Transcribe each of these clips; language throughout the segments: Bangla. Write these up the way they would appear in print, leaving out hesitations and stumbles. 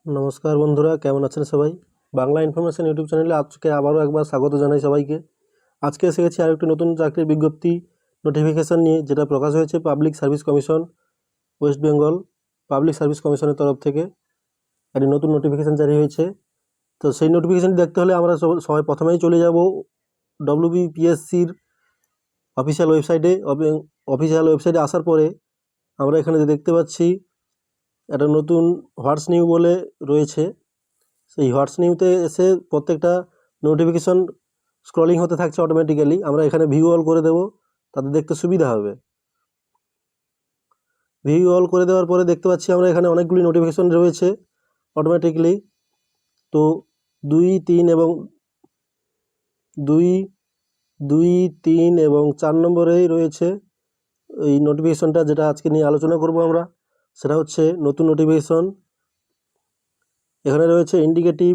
নমস্কার বন্ধুরা, কেমন আছেন সবাই? বাংলা ইনফরমেশন ইউটিউব চ্যানেলে আজকে আবারও একবার স্বাগত জানাই সবাইকে। আজকে এসে গেছি আর একটি নতুন চাকরির বিজ্ঞপ্তি নোটিফিকেশান নিয়ে, যেটা প্রকাশ হয়েছে public service commission West Bengal public service কমিশনের তরফ থেকে একটি নতুন নোটিফিকেশান জারি হয়েছে। তো সেই নোটিফিকেশানটি দেখতে হলে আমরা সবাই প্রথমেই চলে যাব WBPSCর অফিসিয়াল ওয়েবসাইটে। অফিসিয়াল ওয়েবসাইটে আসার পরে আমরা এখানে দেখতে পাচ্ছি একটা নতুন হোয়াটস নিউ বলে রয়েছে। সেই হোয়াটস নিউতে এসে প্রত্যেকটা নোটিফিকেশন স্ক্রলিং হতে থাকছে অটোমেটিক্যালি। আমরা এখানে ভিউ অল করে দেব, তাতে দেখতে সুবিধা হবে। ভিউ অল করে দেওয়ার পরে দেখতে পাচ্ছি আমরা এখানে অনেকগুলি নোটিফিকেশন রয়েছে অটোমেটিক্যালি। তো 2, 3 নম্বরেই রয়েছে এই নোটিফিকেশনটা, যেটা আজকে নিয়ে আলোচনা করব আমরা। সেটা হচ্ছে নতুন নোটিফিকেশন। এখানে রয়েছে ইন্ডিকেটিভ।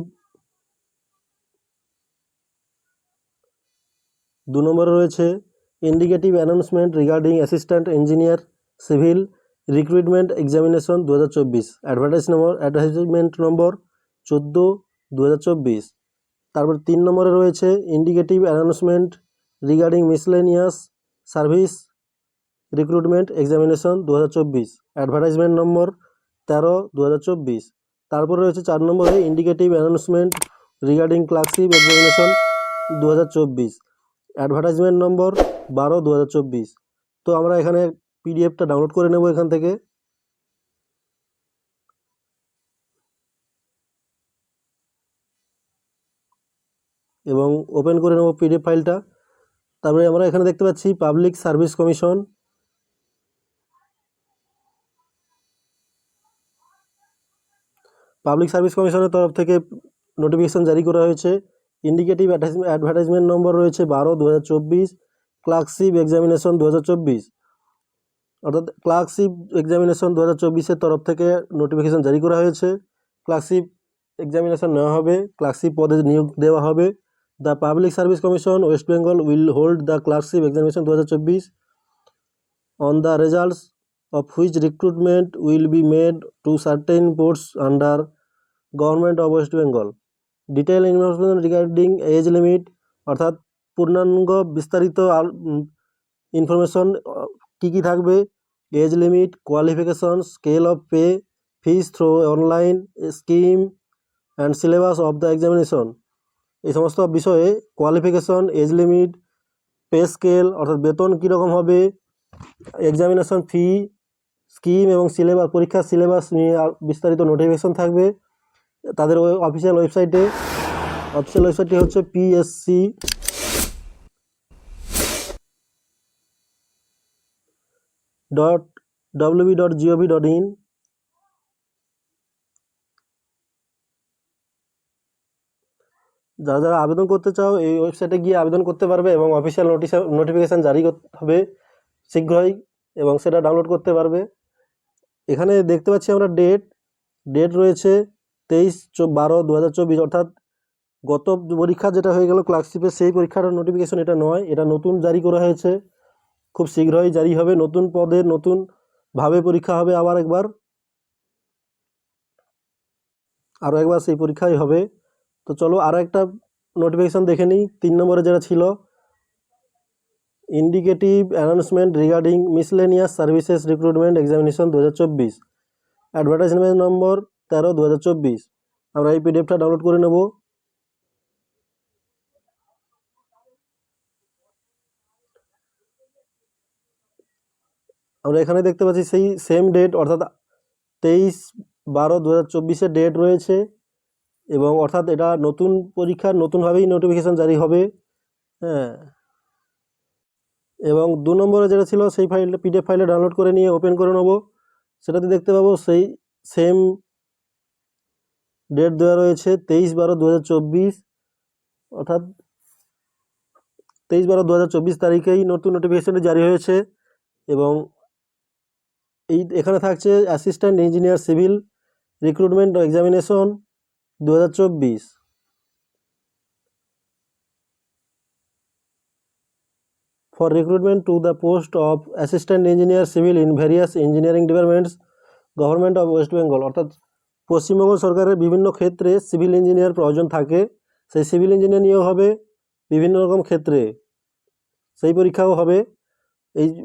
2 নম্বরে রয়েছে indicative announcement regarding assistant engineer civil recruitment examination 2024, advertisement নম্বর 14/2024। তারপর 3 নম্বরে রয়েছে indicative announcement regarding miscellaneous service recruitment examination 2024, advertisement নম্বর 13/2024। তারপরে রয়েছে 4 নম্বরে indicative announcement regarding clerkship examination 2024, advertisement নম্বর 12/2024। তো আমরা এখানে পিডিএফটা ডাউনলোড করে নেব এখান থেকে, এবং ওপেন করে নেব পিডিএফ ফাইলটা। তারপরে আমরা এখানে দেখতে পাচ্ছি public service commission. Public service কমিশনের তরফ থেকে নোটিফিকেশন জারি করা হয়েছে। ইন্ডিকেটিভ অ্যাডভার্টাইজমেন্ট নম্বর রয়েছে 12/2024, ক্লার্কশিপ এক্সামিনেশন 2024। অর্থাৎ ক্লার্কশিপ এক্সামিনেশন 2024-এর তরফ থেকে নোটিফিকেশন জারি করা হয়েছে। ক্লার্কশিপ এক্সামিনেশন নেওয়া হবে, ক্লার্কশিপ পদে নিয়োগ দেওয়া হবে। The public service commission West Bengal will hold the clerkship examination 2024 on the results of which recruitment will be made to certain posts under government of West Bengal. Detail information regarding age limit, অর্থাৎ পূর্ণাঙ্গ বিস্তারিত ইনফরমেশন কী কী থাকবে, age limit, qualification, scale of pay, fees through online scheme and syllabus of the examination. এই সমস্ত বিষয়ে qualification, age limit, pay scale অর্থাৎ বেতন কীরকম হবে, এক্সামিনেশন ফি, স্কিম এবং সিলেবাস, পরীক্ষার সিলেবাস নিয়ে বিস্তারিত নোটিফিকেশন থাকবে তাদের অফিসিয়াল ওয়েবসাইটে। অফিসিয়াল ওয়েবসাইটটি হচ্ছে psc.wb.gov.in। যারা যারা আবেদন করতে চাও এই ওয়েবসাইটে গিয়ে আবেদন করতে পারবে, এবং অফিসিয়াল নোটিফিকেশান জারি হবে শীঘ্রই, এবং সেটা ডাউনলোড করতে পারবে। এখানে দেখতে পাচ্ছি আমরা ডেট রয়েছে 23/12/2024, অর্থাৎ গত পরীক্ষা যেটা হয়ে গেল ক্লার্কশিপের, সেই পরীক্ষার নোটিফিকেশন এটা নয়, এটা নতুন জারি করা হয়েছে। খুব শীঘ্রই জারি হবে, নতুন পদে নতুনভাবে পরীক্ষা হবে, আরও একবার সেই পরীক্ষাই হবে। তো চলো আরও একটা নোটিফিকেশান দেখে নিই। 3 নম্বরে যেটা ছিল indicative announcement regarding miscellaneous services recruitment examination 2024, advertisement নম্বর 13/2024। আমরা এই পিডিএফটা ডাউনলোড করে নেব। আমরা এখানে দেখতে পাচ্ছি সেই সেম ডেট, অর্থাৎ 23/12/2024 ডেট রয়েছে, এবং অর্থাৎ এটা নতুন পরীক্ষার নতুনভাবেই নোটিফিকেশান জারি হবে। হ্যাঁ, এবং 2 নম্বরে যেটা ছিল সেই ফাইলটা পিডিএফ ফাইলে ডাউনলোড করে নিয়ে ওপেন করে নেব। সেটাতে দেখতে পাবো সেই সেম ডেট দেওয়া রয়েছে 23/12/2024, অর্থাৎ 23/12/2024 তারিখেই নতুন নোটিফিকেশানটি জারি হয়েছে। এবং এখানে থাকছে assistant engineer civil recruitment examination 2024। For recruitment to the post of assistant engineer civil in various engineering departments, government of West Bengal, অর্থাৎ পশ্চিমবঙ্গ সরকারের বিভিন্ন ক্ষেত্রে সিভিল ইঞ্জিনিয়ার প্রয়োজন থাকে, সেই সিভিল ইঞ্জিনিয়ার নিয়োগ হবে বিভিন্ন রকম ক্ষেত্রে, সেই পরীক্ষাও হবে।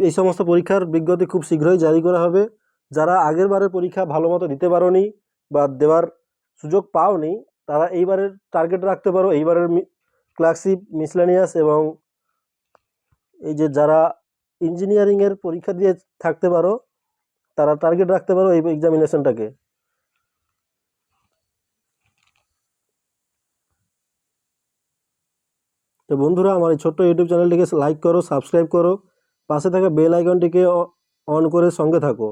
এই সমস্ত পরীক্ষার বিজ্ঞপ্তি খুব শীঘ্রই জারি করা হবে। যারা আগের বারের পরীক্ষা ভালো মতো দিতে পারোনি বা দেওয়ার সুযোগ পাওনি, তারা এইবারের টার্গেট রাখতে পারো। এইবারের ক্লার্কশিপ, মিসলেনিয়াস এবং এই যে যারা ইঞ্জিনিয়ারিংয়ের পরীক্ষা দিয়ে থাকতে পারো, তারা টার্গেট রাখতে পারো এই এক্সামিনেশনটাকে। তো বন্ধুরা, আমার এই ছোট্ট ইউটিউব চ্যানেলটিকে লাইক করো, সাবস্ক্রাইব করো, পাশে থাকা বেল আইকনটিকে অন করে সঙ্গে থাকো।